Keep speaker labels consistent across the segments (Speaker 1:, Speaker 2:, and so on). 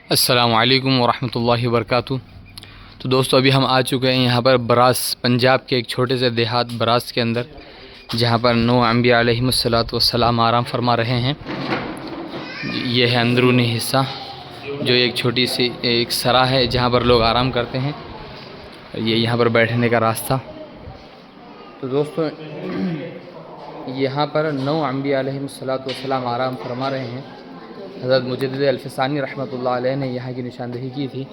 Speaker 1: السلام علیکم ورحمۃ اللہ وبرکاتہ۔ تو دوستو ابھی ہم آ چکے ہیں یہاں پر براس، پنجاب کے ایک چھوٹے سے دیہات براس کے اندر، جہاں پر نو انبیاء علیہم الصلوۃ والسلام آرام فرما رہے ہیں۔ یہ ہے اندرونی حصہ، جو ایک چھوٹی سی ایک سرا ہے جہاں پر لوگ آرام کرتے ہیں۔ یہ یہاں پر بیٹھنے کا راستہ۔ تو دوستو یہاں پر نو انبیاء علیہم الصلوۃ والسلام آرام فرما رہے ہیں۔ حضرت مجدد الفسانی رحمۃ اللہ علیہ نے یہاں کی نشاندہی کی تھی۔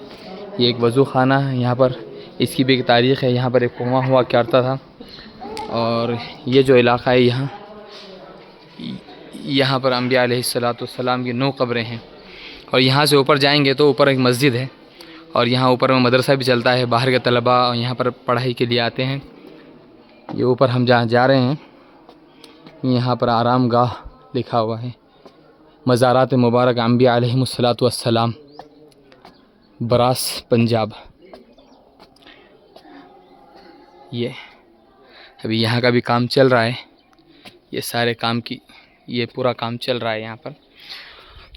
Speaker 1: یہ ایک وضو خانہ ہے یہاں پر، اس کی بھی ایک تاریخ ہے۔ یہاں پر ایک کنواں ہوا کرتا تھا، اور یہ جو علاقہ ہے یہاں پر انبیاء علیہ الصلوۃ والسلام کی 9 قبریں ہیں۔ اور یہاں سے اوپر جائیں گے تو اوپر ایک مسجد ہے، اور یہاں اوپر میں مدرسہ بھی چلتا ہے۔ باہر کے طلباء یہاں پر پڑھائی کے لیے آتے ہیں۔ یہ اوپر ہم جہاں جا رہے ہیں، یہاں پر آرام گاہ لکھا ہوا ہے، مزارات مبارک انبیاء علیہم الصلوۃ والسلام، براس، پنجاب۔ یہ ابھی یہاں کا بھی کام چل رہا ہے، یہ پورا کام چل رہا ہے یہاں پر۔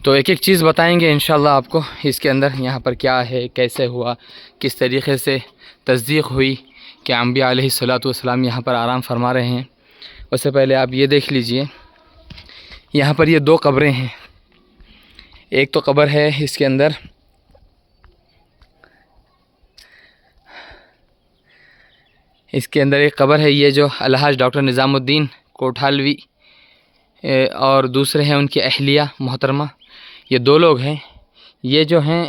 Speaker 1: تو ایک ایک چیز بتائیں گے انشاءاللہ آپ کو اس کے اندر، یہاں پر کیا ہے، کیسے ہوا، کس طریقے سے تصدیق ہوئی کہ انبیاء علیہ الصلوۃ والسلام یہاں پر آرام فرما رہے ہیں۔ اس سے پہلے آپ یہ دیکھ لیجئے، یہاں پر یہ 2 قبریں ہیں۔ ایک تو قبر ہے اس کے اندر، ایک قبر ہے، یہ جو الحاج ڈاکٹر نظام الدین کوٹھالوی، اور دوسرے ہیں ان کی اہلیہ محترمہ۔ یہ 2 لوگ ہیں۔ یہ جو ہیں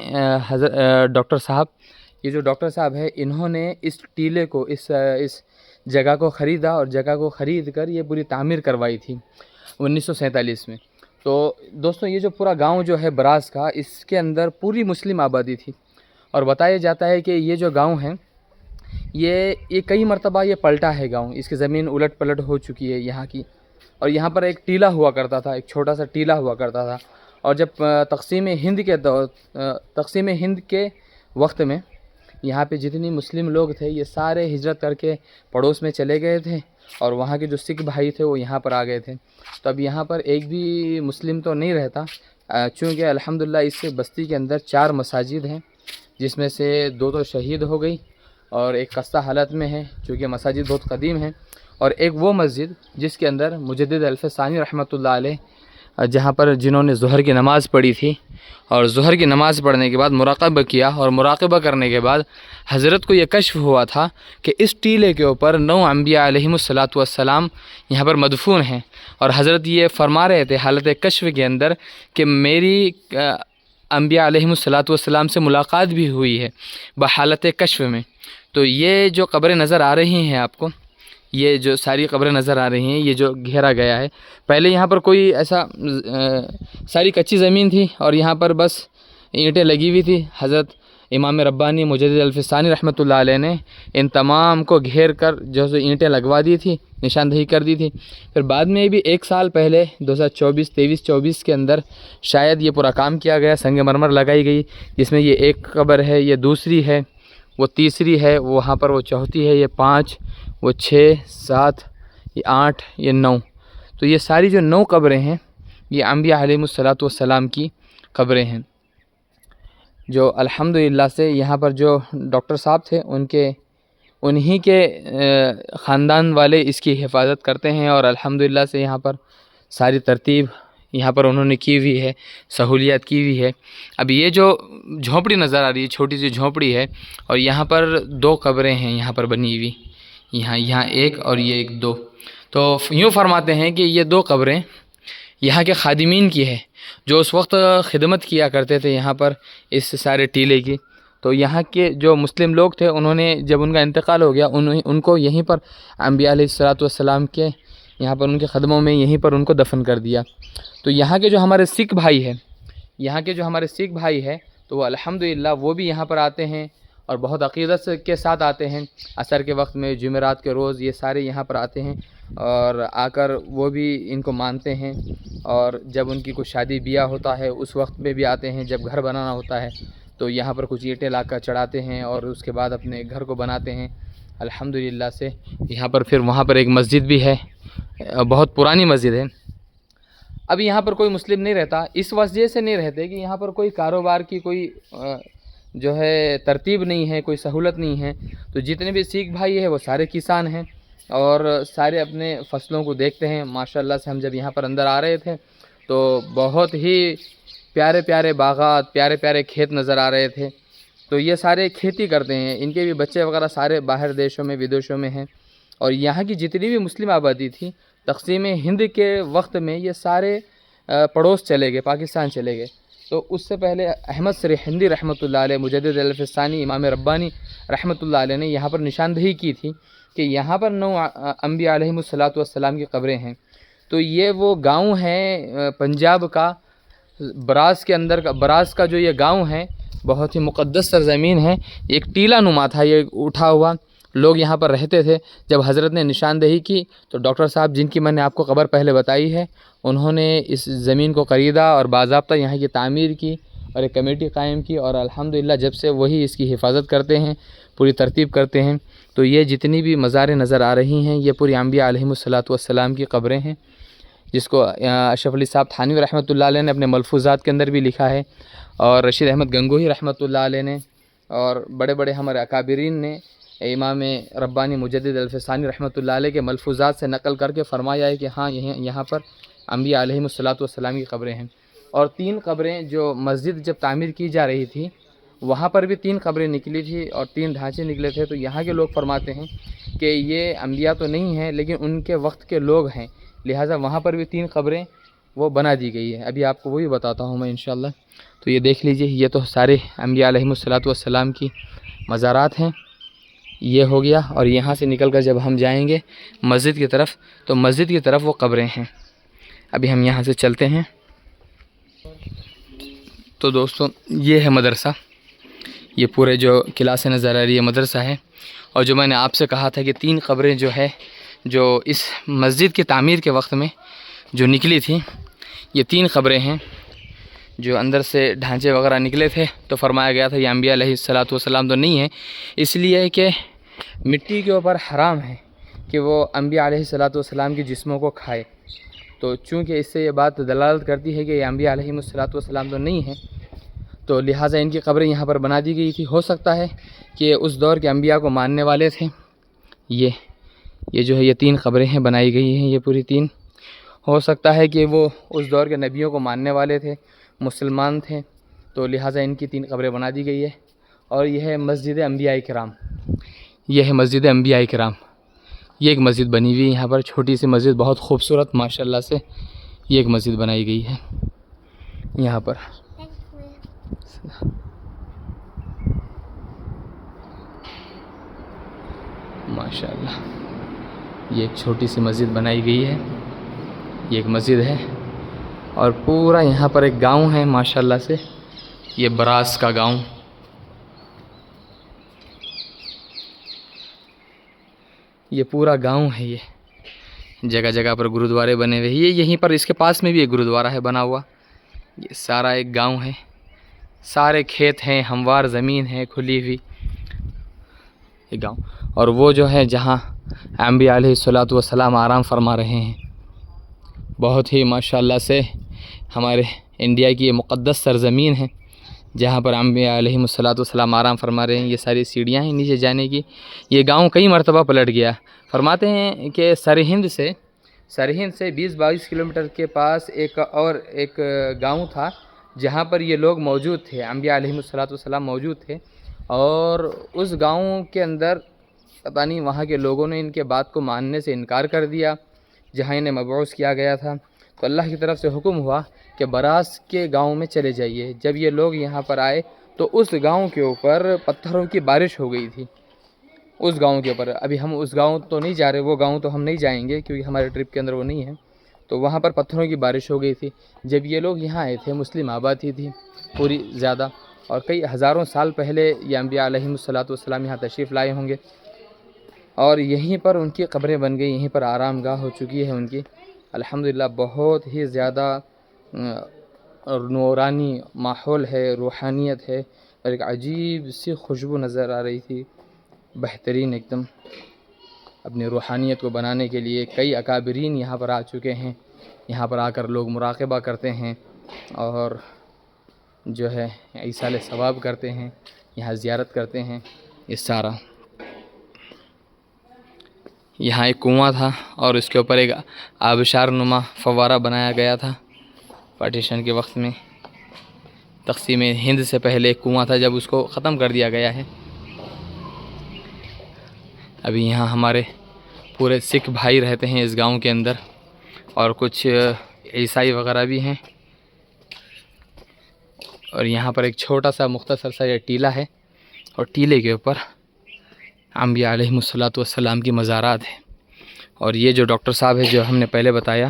Speaker 1: ڈاکٹر صاحب، یہ جو ڈاکٹر صاحب ہے، انہوں نے اس ٹیلے کو، اس جگہ کو خریدا، اور جگہ کو خرید کر یہ پوری تعمیر کروائی تھی 1947 میں۔ تو دوستوں یہ جو پورا گاؤں جو ہے براس کا، اس کے اندر پوری مسلم آبادی تھی، اور بتایا جاتا ہے کہ یہ جو گاؤں ہے، یہ کئی مرتبہ یہ پلٹا ہے گاؤں، اس کی زمین الٹ پلٹ ہو چکی ہے یہاں کی۔ اور یہاں پر ایک ٹیلہ ہوا کرتا تھا، ایک چھوٹا سا ٹیلہ ہوا کرتا تھا، اور جب تقسیم ہند کے وقت میں یہاں پہ جتنی مسلم لوگ تھے، یہ سارے ہجرت کر کے پڑوس میں چلے گئے تھے، اور وہاں کے جو سکھ بھائی تھے وہ یہاں پر آ گئے تھے۔ تو اب یہاں پر ایک بھی مسلم تو نہیں رہتا، چونکہ الحمدللہ اس بستی کے اندر 4 مساجد ہیں، جس میں سے 2 تو شہید ہو گئی، اور ایک خستہ حالت میں ہے، چونکہ مساجد بہت قدیم ہیں۔ اور ایک وہ مسجد جس کے اندر مجدد الفسانی رحمۃ اللہ علیہ، جہاں پر جنہوں نے ظہر کی نماز پڑھی تھی، اور ظہر کی نماز پڑھنے کے بعد مراقبہ کیا، اور مراقبہ کرنے کے بعد حضرت کو یہ کشف ہوا تھا کہ اس ٹیلے کے اوپر 9 انبیاء علیہم الصلوۃ والسلام یہاں پر مدفون ہیں۔ اور حضرت یہ فرما رہے تھے حالت کشف کے اندر کہ میری انبیاء علیہم الصلوۃ والسلام سے ملاقات بھی ہوئی ہے بحالت کشف میں۔ تو یہ جو قبریں نظر آ رہی ہیں آپ کو، یہ جو ساری قبریں نظر آ رہی ہیں، یہ جو گھیرا گیا ہے، پہلے یہاں پر کوئی ایسا ساری کچی زمین تھی، اور یہاں پر بس اینٹیں لگی ہوئی تھی۔ حضرت امام ربانی مجدد الفسانی رحمۃ اللہ علیہ نے ان تمام کو گھیر کر جو ہے اینٹیں لگوا دی تھی، نشاندہی کر دی تھی۔ پھر بعد میں بھی 1 سال پہلے 2023-24 کے اندر شاید یہ پورا کام کیا گیا، سنگ مرمر لگائی گئی، جس میں یہ 1 قبر ہے، یہ دوسری ہے، وہ تیسری ہے، وہاں پر وہ چوتھی ہے، یہ 5، وہ 6، 7، یہ 8، یہ 9۔ تو یہ ساری جو 9 قبریں ہیں، یہ انبیاء علیہم الصلوۃ والسلام کی قبریں ہیں، جو الحمدللہ سے یہاں پر جو ڈاکٹر صاحب تھے انہی کے خاندان والے اس کی حفاظت کرتے ہیں، اور الحمدللہ سے یہاں پر ساری ترتیب یہاں پر انہوں نے کی ہوئی ہے، سہولیات کی ہوئی ہے۔ اب یہ جو جھونپڑی نظر آ رہی ہے، چھوٹی سی جھونپڑی ہے، اور یہاں پر 2 قبریں ہیں یہاں پر بنی ہوئی، یہاں 1 اور یہ 1، 2۔ تو یوں فرماتے ہیں کہ یہ 2 قبریں یہاں کے خادمین کی ہے، جو اس وقت خدمت کیا کرتے تھے یہاں پر اس سارے ٹیلے کی۔ تو یہاں کے جو مسلم لوگ تھے، انہوں نے جب ان کا انتقال ہو گیا، ان کو یہیں پر انبیاء علیہ الصلوۃ والسلام کے یہاں پر ان کے قدموں میں یہیں پر ان کو دفن کر دیا۔ تو یہاں کے جو ہمارے سکھ بھائی ہیں، تو وہ الحمدللہ وہ بھی یہاں پر آتے ہیں، اور بہت عقیدت کے ساتھ آتے ہیں۔ عصر کے وقت میں، جمعرات کے روز یہ سارے یہاں پر آتے ہیں، اور آ کر وہ بھی ان کو مانتے ہیں۔ اور جب ان کی کوئی شادی بیاہ ہوتا ہے اس وقت میں بھی آتے ہیں، جب گھر بنانا ہوتا ہے تو یہاں پر کچھ اینٹیں لا کر چڑھاتے ہیں، اور اس کے بعد اپنے گھر کو بناتے ہیں الحمدللہ سے۔ یہاں پر پھر وہاں پر ایک مسجد بھی ہے، بہت پرانی مسجد ہے۔ اب یہاں پر کوئی مسلم نہیں رہتا، اس وجہ سے نہیں رہتے کہ یہاں پر کوئی کاروبار کی کوئی جو ہے ترتیب نہیں ہے، کوئی سہولت نہیں ہے۔ تو جتنے بھی سکھ بھائی ہیں وہ سارے کسان ہیں اور سارے اپنے فصلوں کو دیکھتے ہیں۔ ماشاءاللہ سے ہم جب یہاں پر اندر آ رہے تھے تو بہت ہی پیارے پیارے باغات، پیارے پیارے کھیت نظر آ رہے تھے۔ تو یہ سارے کھیتی کرتے ہیں، ان کے بھی بچے وغیرہ سارے باہر دیشوں میں، ودیشوں میں ہیں۔ اور یہاں کی جتنی بھی مسلم آبادی تھی، تقسیم ہند کے وقت میں یہ سارے پڑوس چلے گئے، پاکستان چلے گئے۔ تو اس سے پہلے احمد سرہندی رحمۃ اللہ علیہ، مجدد الفسانی، امام ربانی رحمۃ اللہ علیہ نے یہاں پر نشاندہی کی تھی کہ یہاں پر 9 انبیاء علیہم الصلاۃ والسلام کی قبریں ہیں۔ تو یہ وہ گاؤں ہے پنجاب کا، براز کے اندر کا، براز کا جو یہ گاؤں ہے بہت ہی مقدس سرزمین ہے۔ ایک ٹیلہ نما تھا یہ اٹھا ہوا، لوگ یہاں پر رہتے تھے۔ جب حضرت نے نشاندہی کی تو ڈاکٹر صاحب، جن کی میں نے آپ کو خبر پہلے بتائی ہے، انہوں نے اس زمین کو خریدا اور باضابطہ یہاں کی تعمیر کی اور ایک کمیٹی قائم کی، اور الحمدللہ جب سے وہی اس کی حفاظت کرتے ہیں، پوری ترتیب کرتے ہیں۔ تو یہ جتنی بھی مزاریں نظر آ رہی ہیں یہ پوری انبیاء علیہم الصلاۃ والسلام کی قبریں ہیں، جس کو اشرف علی صاحب تھانوی رحمۃ اللہ علیہ نے اپنے ملفوظات کے اندر بھی لکھا ہے، اور رشید احمد گنگوہی رحمۃ اللہ علیہ نے، اور بڑے بڑے ہمارے اکابرین نے امام ربانی مجدد الفسانی رحمۃ اللہ علیہ کے ملفوظات سے نقل کر کے فرمایا ہے کہ ہاں یہاں پر انبیاء علیہم الصلاۃ والسلام کی قبریں ہیں۔ اور 3 قبریں جو مسجد جب تعمیر کی جا رہی تھی وہاں پر بھی 3 قبریں نکلی تھی اور 3 ڈھانچے نکلے تھے۔ تو یہاں کے لوگ فرماتے ہیں کہ یہ انبیاء تو نہیں ہیں لیکن ان کے وقت کے لوگ ہیں، لہٰذا وہاں پر بھی 3 قبریں وہ بنا دی گئی ہے۔ ابھی آپ کو وہی بتاتا ہوں میں انشاءاللہ۔ تو یہ دیکھ لیجئے، یہ تو سارے انبیاء علیہم الصلاۃ والسلام کی مزارات ہیں۔ یہ ہو گیا، اور یہاں سے نکل کر جب ہم جائیں گے مسجد کی طرف تو مسجد کی طرف وہ قبریں ہیں۔ ابھی ہم یہاں سے چلتے ہیں۔ تو دوستو یہ ہے مدرسہ، یہ پورے جو قلعہ سے نظر آ رہی ہے مدرسہ ہے۔ اور جو میں نے آپ سے کہا تھا کہ 3 قبریں جو ہے جو اس مسجد کی تعمیر کے وقت میں جو نکلی تھی، یہ 3 قبریں ہیں جو اندر سے ڈھانچے وغیرہ نکلے تھے۔ تو فرمایا گیا تھا یہ انبیاء علیہ الصلاۃ والسلام تو نہیں ہے، اس لیے کہ مٹی کے اوپر حرام ہے کہ وہ انبیاء علیہ الصلاۃ والسلام کے جسموں کو کھائے۔ تو چونکہ اس سے یہ بات دلالت کرتی ہے کہ یہ انبیاء علیہ الصلاۃ والسلام تو نہیں ہیں، تو لہٰذا ان کی قبریں یہاں پر بنا دی گئی تھی۔ ہو سکتا ہے کہ اس دور کے انبیاء کو ماننے والے تھے۔ یہ جو ہے یہ 3 قبریں ہیں بنائی گئی ہیں، یہ پوری 3۔ ہو سکتا ہے کہ وہ اس دور کے نبیوں کو ماننے والے تھے، مسلمان تھے، تو لہٰذا ان کی 3 قبریں بنا دی گئی ہے۔ اور یہ ہے مسجد انبیاء کرام، یہ ہے مسجد انبیاء کرام۔ یہ ایک مسجد بنی ہوئی ہے یہاں پر، چھوٹی سی مسجد، بہت خوبصورت ماشاءاللہ سے یہ ایک مسجد بنائی گئی ہے یہاں پر۔ ماشاءاللہ یہ ایک چھوٹی سی مسجد بنائی گئی ہے، یہ ایک مسجد ہے۔ اور پورا یہاں پر ایک گاؤں ہے ماشاءاللہ سے، یہ براز کا گاؤں۔ یہ پورا گاؤں ہے، یہ جگہ جگہ پر گرودوارے بنے ہوئے، یہ یہیں پر اس کے پاس میں بھی ایک گرودوارہ ہے بنا ہوا۔ یہ سارا ایک گاؤں ہے، سارے کھیت ہیں، ہموار زمین ہے کھلی ہوئی، یہ گاؤں۔ اور وہ جو ہے جہاں انبیاء علیہ الصلاۃ والسلام آرام فرما رہے ہیں، بہت ہی ماشاءاللہ سے ہمارے انڈیا کی یہ مقدس سرزمین ہے جہاں پر انبیاء علیہ الصلاۃ والسلام آرام فرما رہے ہیں۔ یہ ساری سیڑھیاں ہیں نیچے جانے کی۔ یہ گاؤں کئی مرتبہ پلٹ گیا۔ فرماتے ہیں کہ سرہند سے 20-22 کلومیٹر کے پاس ایک گاؤں تھا جہاں پر یہ لوگ موجود تھے، انبیاء علیہ الصلاۃ والسلام موجود تھے، اور اس گاؤں کے اندر پتہ نہیں وہاں کے لوگوں نے ان کے بات کو ماننے سے انکار کر دیا جہاں انہیں مبعوث کیا گیا تھا۔ تو اللہ کی طرف سے حکم ہوا کہ براز کے گاؤں میں چلے جائیے۔ جب یہ لوگ یہاں پر آئے تو اس گاؤں کے اوپر پتھروں کی بارش ہو گئی تھی، اس گاؤں کے اوپر۔ ابھی ہم اس گاؤں تو نہیں جا رہے، وہ گاؤں تو ہم نہیں جائیں گے کیونکہ ہمارے ٹرپ کے اندر وہ نہیں ہے۔ تو وہاں پر پتھروں کی بارش ہو گئی تھی۔ جب یہ لوگ یہاں آئے تھے، مسلم آبادی تھی پوری زیادہ، اور کئی ہزاروں سال پہلے یہ انبیاء علیہ الصلاۃ والسلام یہاں تشریف لائے ہوں گے، اور یہیں پر ان کی قبریں بن گئی، یہیں پر آرام گاہ ہو چکی ہے ان کی۔ الحمدللہ بہت ہی زیادہ نورانی ماحول ہے، روحانیت ہے، اور ایک عجیب سی خوشبو نظر آ رہی تھی، بہترین ایک دم۔ اپنی روحانیت کو بنانے کے لیے کئی اکابرین یہاں پر آ چکے ہیں، یہاں پر آ کر لوگ مراقبہ کرتے ہیں اور جو ہے ایصال ثواب کرتے ہیں، یہاں زیارت کرتے ہیں. یہ سارا یہاں ایک کنواں تھا اور اس کے اوپر ایک آبشار نما فوارہ بنایا گیا تھا. پارٹیشن کے وقت میں تقسیم ہند سے پہلے ایک کنواں تھا، جب اس کو ختم کر دیا گیا ہے. ابھی یہاں ہمارے پورے سکھ بھائی رہتے ہیں اس گاؤں کے اندر، اور کچھ عیسائی وغیرہ بھی ہیں. اور یہاں پر ایک چھوٹا سا مختصر سا یہ ٹیلہ ہے، اور ٹیلے کے اوپر انبیاء علیہم الصلوۃ والسلام کی مزارات ہیں. اور یہ جو ڈاکٹر صاحب ہے جو ہم نے پہلے بتایا،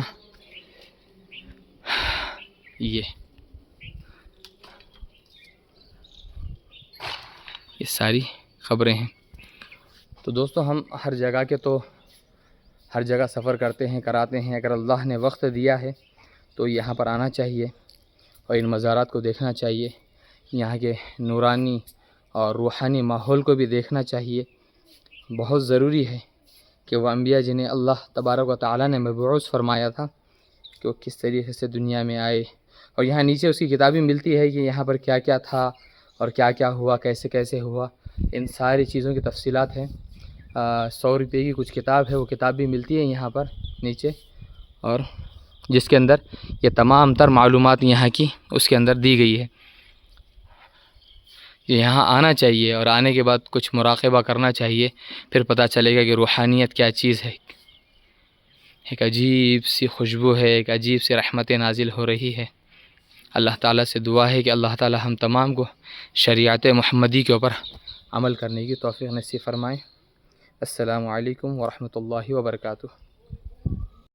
Speaker 1: یہ ساری خبریں ہیں. تو دوستو ہم ہر جگہ سفر کرتے ہیں، کراتے ہیں. اگر اللہ نے وقت دیا ہے تو یہاں پر آنا چاہیے اور ان مزارات کو دیکھنا چاہیے. یہاں کے نورانی اور روحانی ماحول کو بھی دیکھنا چاہیے. بہت ضروری ہے کہ وہ انبیاء جنہیں اللہ تبارک و تعالیٰ نے مبعوث فرمایا تھا کہ وہ کس طریقے سے دنیا میں آئے. اور یہاں نیچے اس کی کتابیں ملتی ہے کہ یہاں پر کیا کیا تھا اور کیا کیا ہوا، کیسے کیسے ہوا. ان ساری چیزوں کی تفصیلات ہیں. 100 روپے کی کچھ کتاب ہے، وہ کتاب بھی ملتی ہے یہاں پر نیچے، اور جس کے اندر یہ تمام تر معلومات یہاں کی اس کے اندر دی گئی ہے. یہاں آنا چاہیے اور آنے کے بعد کچھ مراقبہ کرنا چاہیے، پھر پتہ چلے گا کہ روحانیت کیا چیز ہے. ایک عجیب سی خوشبو ہے، ایک عجیب سی رحمت نازل ہو رہی ہے. اللہ تعالیٰ سے دعا ہے کہ اللہ تعالیٰ ہم تمام کو شریعت محمدی کے اوپر عمل کرنے کی توفیق نصیب فرمائے. السلام علیکم ورحمۃ اللہ وبرکاتہ.